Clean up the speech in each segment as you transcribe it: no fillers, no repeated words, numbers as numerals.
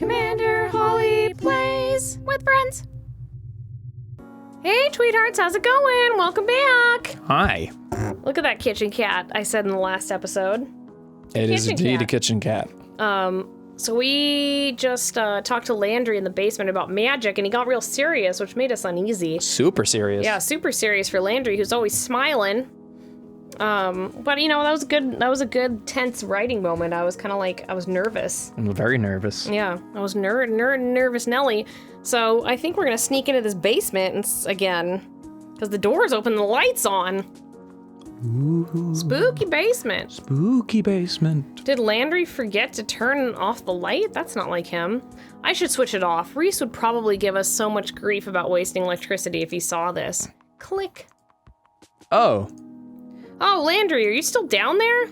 Commander Holly plays with friends. Hey, Tweethearts, how's it going? Welcome back. Hi. Look at that kitchen cat I said in the last episode. It is indeed a kitchen cat. So we just talked to Landry in the basement about magic, and he got real serious, which made us uneasy. Super serious. Yeah, super serious for Landry, who's always smiling. But you know, that was a good tense writing moment. I was kind of like, I was nervous. I'm very nervous. Yeah, I was nervous Nelly. So I think we're gonna sneak into this basement again, because the door's open, the light's on. Ooh. Spooky basement. Spooky basement. Did Landry forget to turn off the light? That's not like him. I should switch it off. Reese would probably give us so much grief about wasting electricity if he saw this. Click. Oh. Oh, Landry, are you still down there?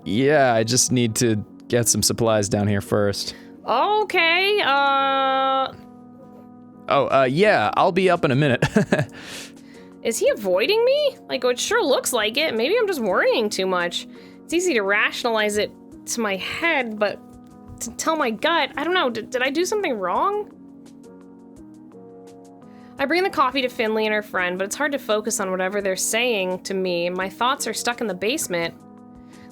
Yeah, I just need to get some supplies down here first. Okay, yeah, I'll be up in a minute. Is he avoiding me? Like, it sure looks like it. Maybe I'm just worrying too much. It's easy to rationalize it to my head, but to tell my gut, I don't know, did I do something wrong? I bring the coffee to Finley and her friend, but it's hard to focus on whatever they're saying to me. My thoughts are stuck in the basement.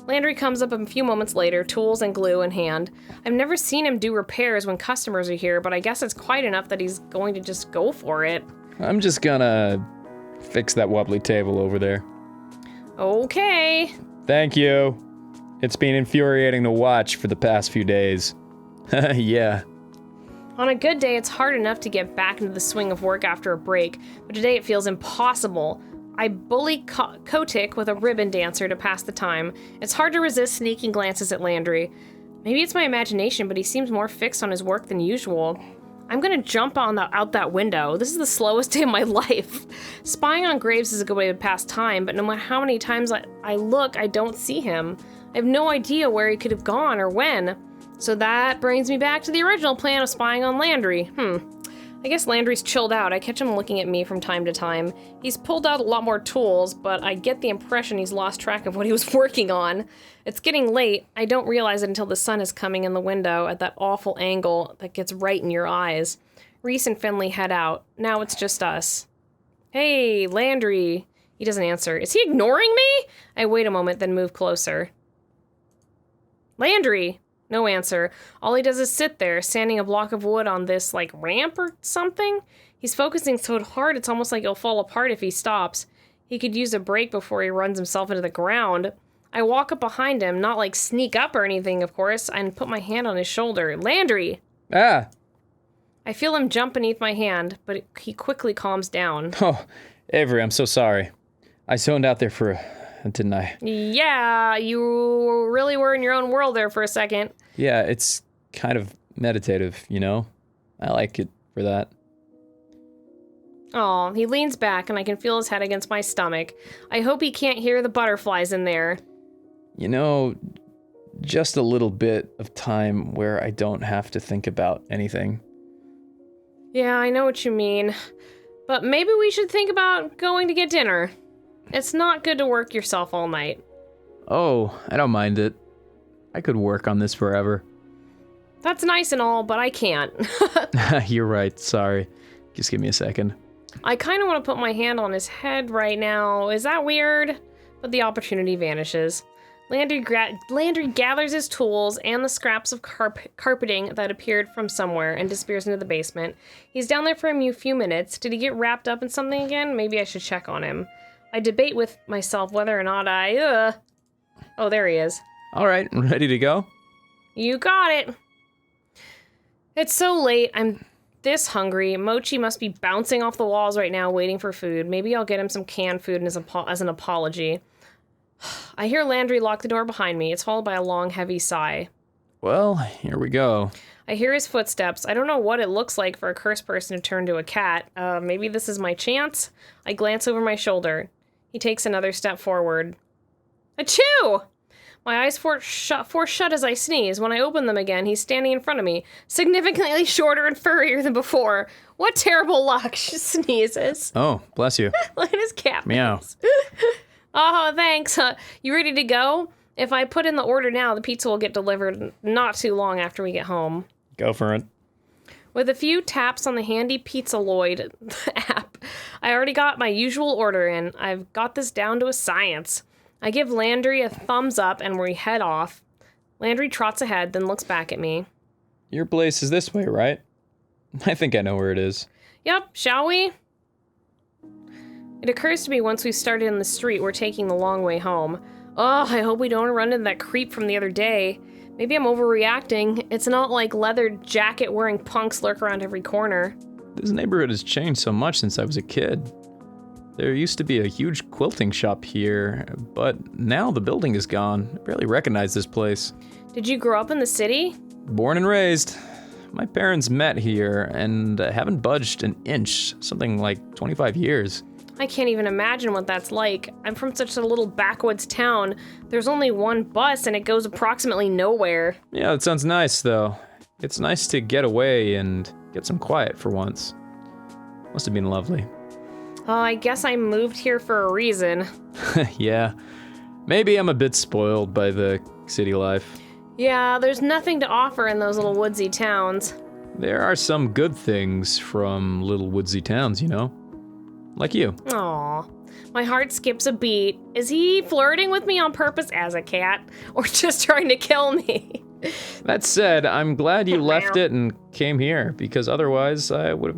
Landry comes up a few moments later, tools and glue in hand. I've never seen him do repairs when customers are here, but I guess it's quite enough that he's going to just go for it. I'm just gonna fix that wobbly table over there. Okay. Thank you. It's been infuriating to watch for the past few days. Yeah. On a good day, it's hard enough to get back into the swing of work after a break, but today it feels impossible. I bully Kotick with a ribbon dancer to pass the time. It's hard to resist sneaking glances at Landry. Maybe it's my imagination, but he seems more fixed on his work than usual. I'm gonna jump out that window. This is the slowest day of my life. Spying on graves is a good way to pass time, but no matter how many times I look, I don't see him. I have no idea where he could have gone or when. So that brings me back to the original plan of spying on Landry. I guess Landry's chilled out. I catch him looking at me from time to time. He's pulled out a lot more tools, but I get the impression he's lost track of what he was working on. It's getting late. I don't realize it until the sun is coming in the window at that awful angle that gets right in your eyes. Reese and Finley head out. Now it's just us. Hey, Landry. He doesn't answer. Is he ignoring me? I wait a moment, then move closer. Landry. No answer. All he does is sit there, sanding a block of wood on this, like, ramp or something. He's focusing so hard it's almost like he'll fall apart if he stops. He could use a break before he runs himself into the ground. I walk up behind him, not like sneak up or anything, of course, and put my hand on his shoulder. Landry! Ah! I feel him jump beneath my hand, but he quickly calms down. Oh, Avery, I'm so sorry. I zoned out there didn't I? Yeah, you really were in your own world there for a second. Yeah, it's kind of meditative, you know? I like it for that. Aw, he leans back and I can feel his head against my stomach. I hope he can't hear the butterflies in there. You know, just a little bit of time where I don't have to think about anything. Yeah, I know what you mean. But maybe we should think about going to get dinner. It's not good to work yourself all night. Oh, I don't mind it. I could work on this forever. That's nice and all, but I can't. You're right, sorry. Just give me a second. I kind of want to put my hand on his head right now. Is that weird? But the opportunity vanishes. Landry gathers his tools and the scraps of carpeting that appeared from somewhere and disappears into the basement. He's down there for a few minutes. Did he get wrapped up in something again? Maybe I should check on him. I debate with myself whether or not Oh, there he is. All right, ready to go? You got it. It's so late. I'm this hungry. Mochi must be bouncing off the walls right now waiting for food. Maybe I'll get him some canned food as an apology. I hear Landry lock the door behind me. It's followed by a long, heavy sigh. Well, here we go. I hear his footsteps. I don't know what it looks like for a cursed person to turn to a cat. Maybe this is my chance? I glance over my shoulder. He takes another step forward. Achoo! My eyes force shut as I sneeze. When I open them again, he's standing in front of me, significantly shorter and furrier than before. What terrible luck, she sneezes. Oh, bless you. Look at his cat. Meow. Oh, thanks. You ready to go? If I put in the order now, the pizza will get delivered not too long after we get home. Go for it. With a few taps on the handy Pizzaloid app, I already got my usual order in. I've got this down to a science. I give Landry a thumbs up and we head off. Landry trots ahead, then looks back at me. Your place is this way, right? I think I know where it is. Yep, shall we? It occurs to me once we started in the street, we're taking the long way home. Oh, I hope we don't run into that creep from the other day. Maybe I'm overreacting. It's not like leather jacket-wearing punks lurk around every corner. This neighborhood has changed so much since I was a kid. There used to be a huge quilting shop here, but now the building is gone. I barely recognize this place. Did you grow up in the city? Born and raised. My parents met here and haven't budged an inch, something like 25 years. I can't even imagine what that's like. I'm from such a little backwoods town. There's only one bus and it goes approximately nowhere. Yeah, that sounds nice, though. It's nice to get away and get some quiet for once. Must have been lovely. Oh, I guess I moved here for a reason. Yeah. Maybe I'm a bit spoiled by the city life. Yeah, there's nothing to offer in those little woodsy towns. There are some good things from little woodsy towns, you know? Like you. Aw, my heart skips a beat. Is he flirting with me on purpose as a cat, or just trying to kill me? That said, I'm glad you left it and came here, because otherwise we would have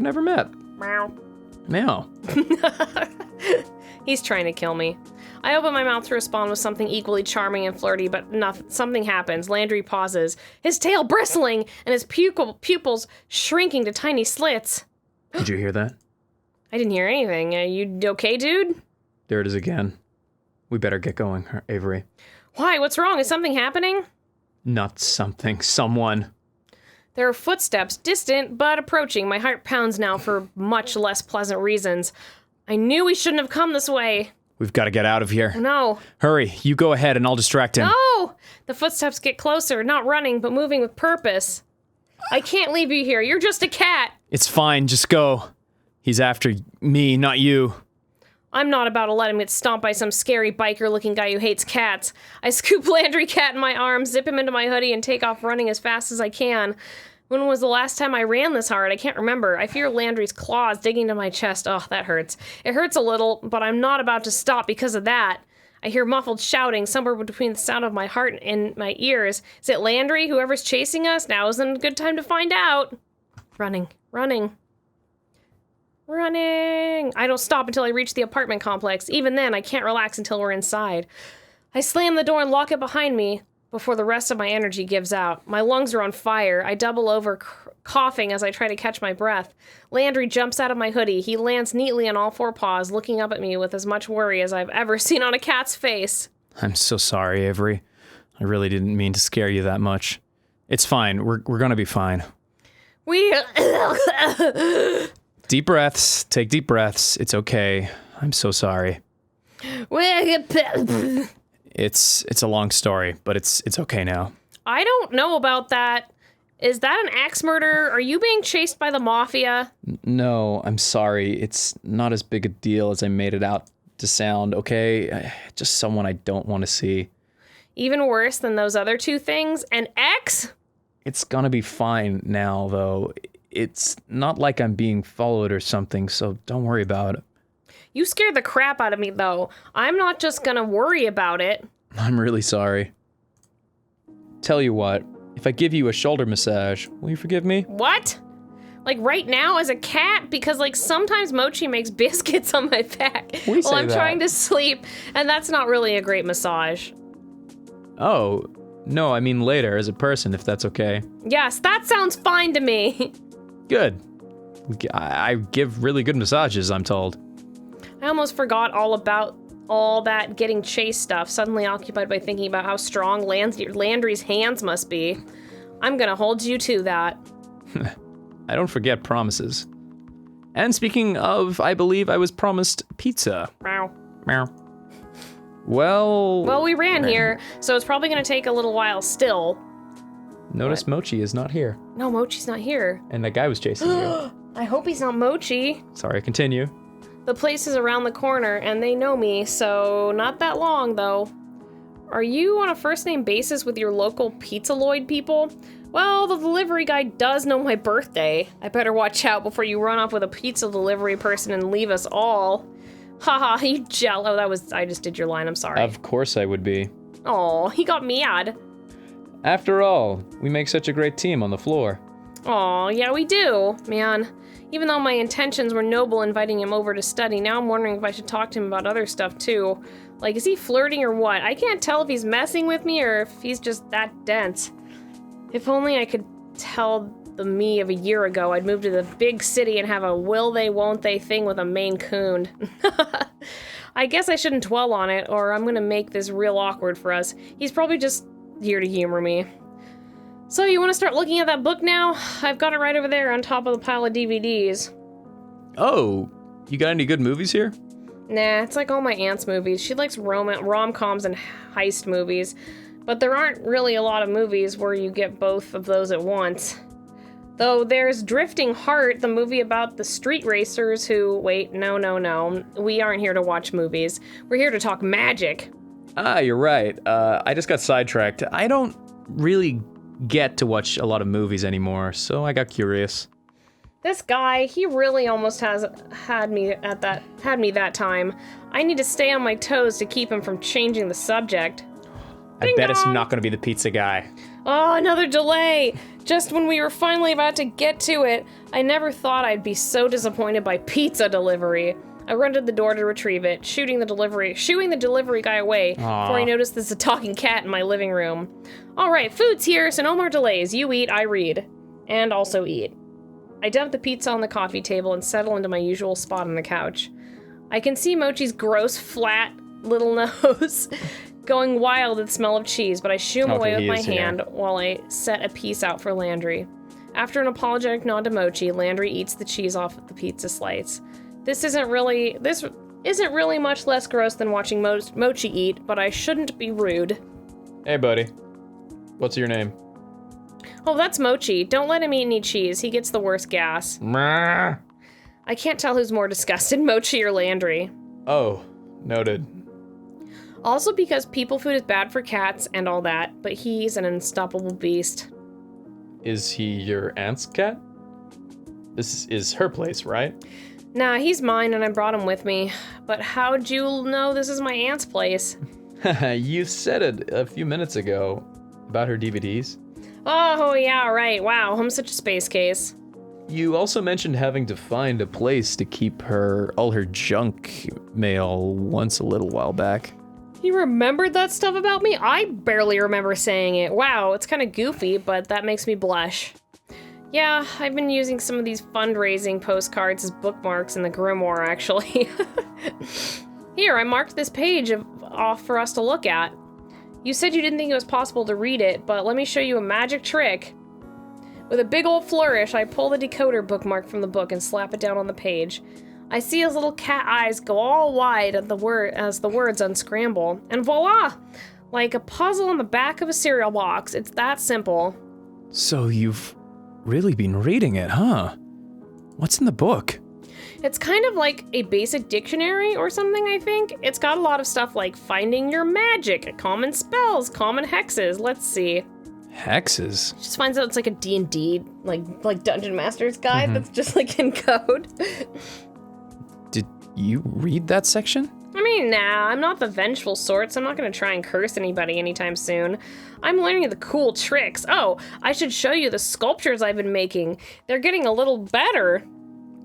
never met. Meow. Meow. He's trying to kill me. I open my mouth to respond with something equally charming and flirty, but something happens. Landry pauses, his tail bristling and his pupils shrinking to tiny slits. Did you hear that? I didn't hear anything. You okay, dude? There it is again. We better get going, Avery. Why? What's wrong? Is something happening? Not something. Someone. There are footsteps, distant but approaching. My heart pounds now for much less pleasant reasons. I knew we shouldn't have come this way. We've got to get out of here. No. Hurry, you go ahead and I'll distract him. No! The footsteps get closer, not running, but moving with purpose. I can't leave you here. You're just a cat. It's fine, just go. He's after me, not you. I'm not about to let him get stomped by some scary biker-looking guy who hates cats. I scoop Landry Cat in my arms, zip him into my hoodie, and take off running as fast as I can. When was the last time I ran this hard? I can't remember. I fear Landry's claws digging into my chest. Oh, that hurts. It hurts a little, but I'm not about to stop because of that. I hear muffled shouting somewhere between the sound of my heart and my ears. Is it Landry? Whoever's chasing us? Now isn't a good time to find out. Running. I don't stop until I reach the apartment complex. Even then, I can't relax until we're inside. I slam the door and lock it behind me before the rest of my energy gives out. My lungs are on fire. I double over, coughing as I try to catch my breath. Landry jumps out of my hoodie. He lands neatly on all four paws, looking up at me with as much worry as I've ever seen on a cat's face. I'm so sorry, Avery. I really didn't mean to scare you that much. It's fine. We're gonna be fine. Deep breaths. Take deep breaths. It's okay. I'm so sorry. It's a long story, but it's okay now. I don't know about that. Is that an axe murder? Are you being chased by the mafia? No, I'm sorry. It's not as big a deal as I made it out to sound, okay? Just someone I don't want to see. Even worse than those other two things? An ex? It's gonna be fine now, though. It's not like I'm being followed or something, so don't worry about it. You scared the crap out of me, though. I'm not just gonna worry about it. I'm really sorry. Tell you what, if I give you a shoulder massage, will you forgive me? What? Like right now as a cat? Because like sometimes Mochi makes biscuits on my back while I'm trying to sleep, and that's not really a great massage. Oh, no, I mean later as a person, if that's okay. Yes, that sounds fine to me. Good. I give really good massages, I'm told. I almost forgot all about all that getting chased stuff, suddenly occupied by thinking about how strong Landry's hands must be. I'm gonna hold you to that. I don't forget promises. And speaking of, I believe I was promised pizza. Meow. Meow. Well, we ran here, so it's probably gonna take a little while still. Notice what? Mochi is not here. No, Mochi's not here. And that guy was chasing you. I hope he's not Mochi. Sorry, continue. The place is around the corner, and they know me, so not that long, though. Are you on a first-name basis with your local Pizzaloid people? Well, the delivery guy does know my birthday. I better watch out before you run off with a pizza delivery person and leave us all. Haha, you jello. I just did your line, I'm sorry. Of course I would be. Aw, he got mad. After all, we make such a great team on the floor. Aw, yeah we do. Man, even though my intentions were noble inviting him over to study, now I'm wondering if I should talk to him about other stuff too. Like, is he flirting or what? I can't tell if he's messing with me or if he's just that dense. If only I could tell the me of a year ago I'd move to the big city and have a will they won't they thing with a Maine Coon. I guess I shouldn't dwell on it, or I'm gonna make this real awkward for us. He's probably just here to humor me. So you want to start looking at that book now? I've got it right over there on top of the pile of DVDs. Oh, you got any good movies here? Nah, it's like all my aunt's movies. She likes rom-coms and heist movies, but there aren't really a lot of movies where you get both of those at once. Though there's Drifting Heart, the movie about the street racers who... Wait, no. We aren't here to watch movies. We're here to talk magic. Ah, you're right. I just got sidetracked. I don't really get to watch a lot of movies anymore, so I got curious. This guy, he really almost had me that time. I need to stay on my toes to keep him from changing the subject. I bet it's not going to be the pizza guy. Oh, another delay! Just when we were finally about to get to it, I never thought I'd be so disappointed by pizza delivery. I run to the door to retrieve it, shooing the delivery guy away before I notice there's a talking cat in my living room. All right, food's here, so no more delays. You eat, I read. And also eat. I dump the pizza on the coffee table and settle into my usual spot on the couch. I can see Mochi's gross, flat little nose going wild at the smell of cheese, but I shoo him away with my hand while I set a piece out for Landry. After an apologetic nod to Mochi, Landry eats the cheese off the pizza slice. This isn't really much less gross than watching Mochi eat, but I shouldn't be rude. Hey, buddy. What's your name? Oh, that's Mochi. Don't let him eat any cheese. He gets the worst gas. Meh. I can't tell who's more disgusted, Mochi or Landry. Oh, noted. Also because people food is bad for cats and all that, but he's an unstoppable beast. Is he your aunt's cat? This is her place, right? Nah, he's mine and I brought him with me. But how'd you know this is my aunt's place? You said it a few minutes ago about her DVDs. Oh, yeah, right. Wow, I'm such a space case. You also mentioned having to find a place to keep all her junk mail once a little while back. You remembered that stuff about me? I barely remember saying it. Wow, it's kind of goofy, but that makes me blush. Yeah, I've been using some of these fundraising postcards as bookmarks in the Grimoire, actually. Here, I marked this page off for us to look at. You said you didn't think it was possible to read it, but let me show you a magic trick. With a big old flourish, I pull the decoder bookmark from the book and slap it down on the page. I see his little cat eyes go all wide as the words unscramble, and voila! Like a puzzle on the back of a cereal box. It's that simple. So you've really been reading it, huh? What's in the book? It's kind of like a basic dictionary or something, I think. It's got a lot of stuff like finding your magic, common spells, common hexes. Let's see. Hexes? Just finds out it's like a D&D, like Dungeon Master's guide that's just like in code. Did you read that section? I mean, nah, I'm not the vengeful sort, so I'm not gonna try and curse anybody anytime soon. I'm learning the cool tricks. Oh, I should show you the sculptures I've been making. They're getting a little better.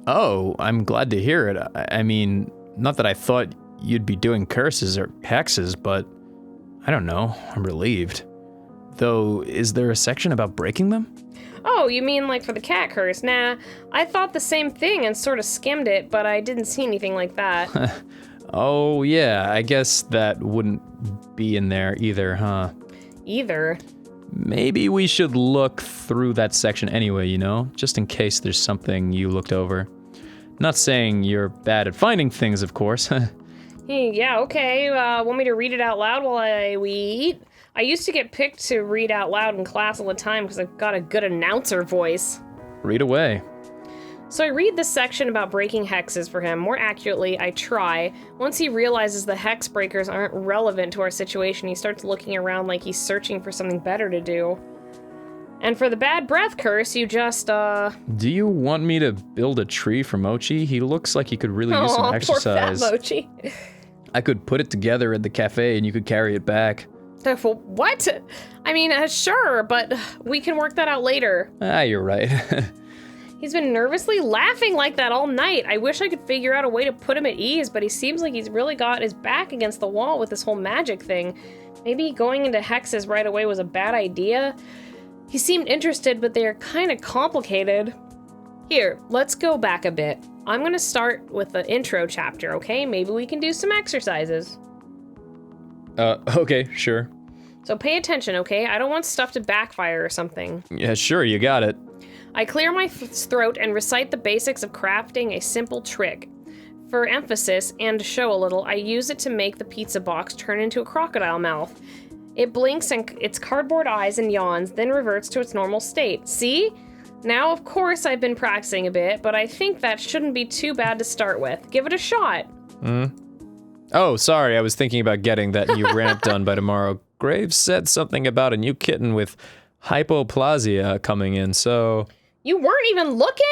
Oh, I'm glad to hear it. I mean, not that I thought you'd be doing curses or hexes, but I don't know, I'm relieved. Though, is there a section about breaking them? Oh, you mean like for the cat curse? Nah, I thought the same thing and sort of skimmed it, but I didn't see anything like that. Oh, yeah, I guess that wouldn't be in there either, huh? Either? Maybe we should look through that section anyway, you know? Just in case there's something you looked over. Not saying you're bad at finding things, of course. Yeah, okay. Want me to read it out loud while we eat? I used to get picked to read out loud in class all the time because I've got a good announcer voice. Read away. So I read this section about breaking hexes for him. More accurately, I try. Once he realizes the hex breakers aren't relevant to our situation, he starts looking around like he's searching for something better to do. And for the bad breath curse, you just, Do you want me to build a tree for Mochi? He looks like he could really use some exercise. Poor fat Mochi. I could put it together at the cafe and you could carry it back. What? I mean, sure, but we can work that out later. You're right. He's been nervously laughing like that all night. I wish I could figure out a way to put him at ease, but he seems like he's really got his back against the wall with this whole magic thing. Maybe going into hexes right away was a bad idea. He seemed interested, but they're kind of complicated. Here, let's go back a bit. I'm gonna start with the intro chapter, okay? Maybe we can do some exercises. Okay, sure. So pay attention, okay? I don't want stuff to backfire or something. Yeah, sure, you got it. I clear my throat and recite the basics of crafting a simple trick. For emphasis and to show a little, I use it to make the pizza box turn into a crocodile mouth. It blinks and its cardboard eyes and yawns, then reverts to its normal state. See? Now, of course, I've been practicing a bit, but I think that shouldn't be too bad to start with. Give it a shot. Oh, sorry, I was thinking about getting that new ramp done by tomorrow. Graves said something about a new kitten with hypoplasia coming in, so... You weren't even looking?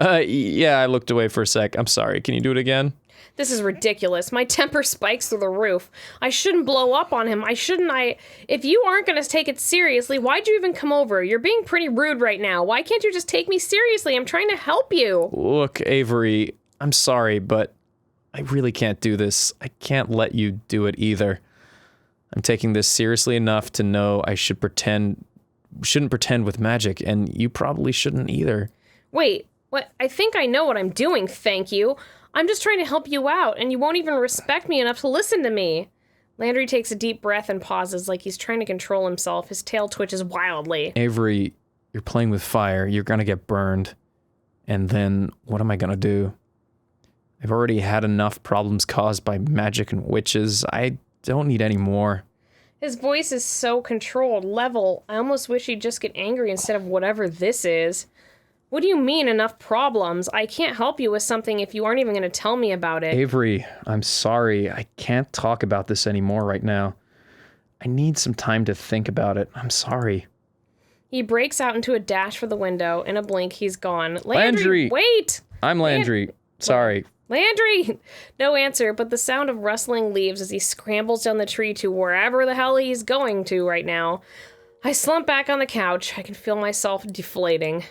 Yeah, I looked away for a sec. I'm sorry, can you do it again? This is ridiculous. My temper spikes through the roof. I shouldn't blow up on him. If you aren't going to take it seriously, why'd you even come over? You're being pretty rude right now. Why can't you just take me seriously? I'm trying to help you. Look, Avery, I'm sorry, but I really can't do this. I can't let you do it either. I'm taking this seriously enough to know I shouldn't pretend with magic, and you probably shouldn't either. Wait, what? I think I know what I'm doing, thank you. I'm just trying to help you out, and you won't even respect me enough to listen to me. Landry takes a deep breath and pauses like he's trying to control himself. His tail twitches wildly. Avery, you're playing with fire. You're gonna get burned. And then, what am I gonna do? I've already had enough problems caused by magic and witches. I don't need any more. His voice is so controlled, level. I almost wish he'd just get angry instead of whatever this is. What do you mean, enough problems? I can't help you with something if you aren't even going to tell me about it. Avery, I'm sorry. I can't talk about this anymore right now. I need some time to think about it. I'm sorry. He breaks out into a dash for the window. In a blink, he's gone. Landry! Wait! I'm Landry. Sorry. Landry! No answer, but the sound of rustling leaves as he scrambles down the tree to wherever the hell he's going to right now. I slump back on the couch. I can feel myself deflating.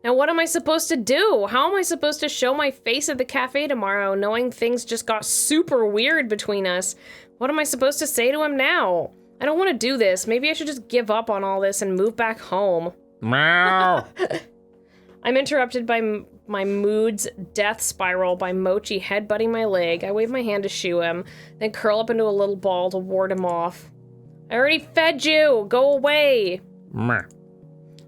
Now what am I supposed to do? How am I supposed to show my face at the cafe tomorrow, knowing things just got super weird between us? What am I supposed to say to him now? I don't want to do this. Maybe I should just give up on all this and move back home. Meow. I'm interrupted by my mood's death spiral by Mochi headbutting my leg. I wave my hand to shoo him, then curl up into a little ball to ward him off. I already fed you! Go away! Meow.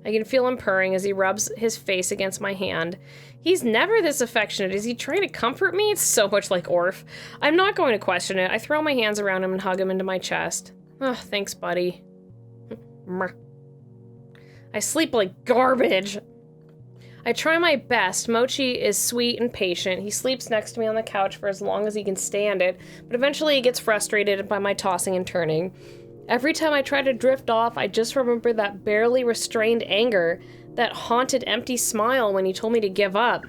I can feel him purring as he rubs his face against my hand. He's never this affectionate. Is he trying to comfort me? It's so much like Orf. I'm not going to question it. I throw my hands around him and hug him into my chest. Oh, thanks, buddy. I sleep like garbage. I try my best. Mochi is sweet and patient. He sleeps next to me on the couch for as long as he can stand it, but eventually he gets frustrated by my tossing and turning. Every time I try to drift off, I just remember that barely restrained anger, that haunted empty smile when he told me to give up.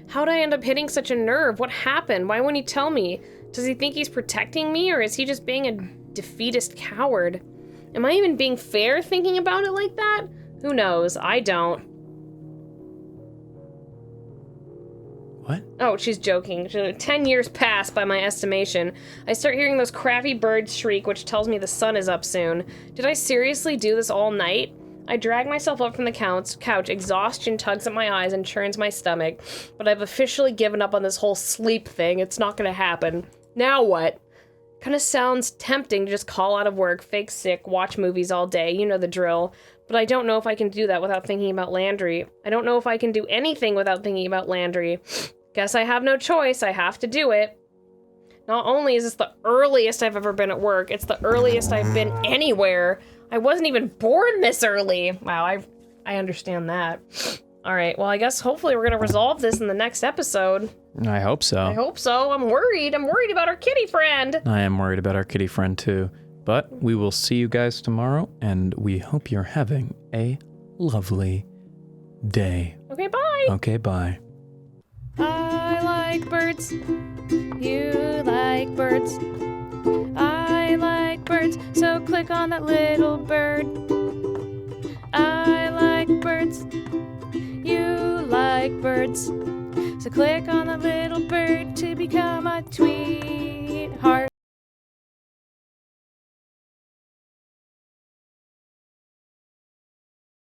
How'd I end up hitting such a nerve? What happened? Why won't he tell me? Does he think he's protecting me, or is he just being a defeatist coward? Am I even being fair thinking about it like that? Who knows? I don't. What? Oh, she's joking. 10 years pass by my estimation. I start hearing those crappy birds shriek, which tells me the sun is up soon. Did I seriously do this all night? I drag myself up from the couch. Exhaustion tugs at my eyes and churns my stomach. But I've officially given up on this whole sleep thing. It's not gonna happen. Now what? Kinda sounds tempting to just call out of work, fake sick, watch movies all day. You know the drill. But I don't know if I can do that without thinking about Landry. I don't know if I can do anything without thinking about Landry. Guess I have no choice. I have to do it. Not only is this the earliest I've ever been at work, it's the earliest I've been anywhere. I wasn't even born this early. Wow, I understand that. All right, well, I guess hopefully we're going to resolve this in the next episode. I hope so. I hope so. I'm worried. I'm worried about our kitty friend. I am worried about our kitty friend, too. But we will see you guys tomorrow, and we hope you're having a lovely day. Okay, bye. Okay, bye. I like birds. You like birds. I like birds, so click on that little bird. I like birds. You like birds. So click on that little bird to become a tweet.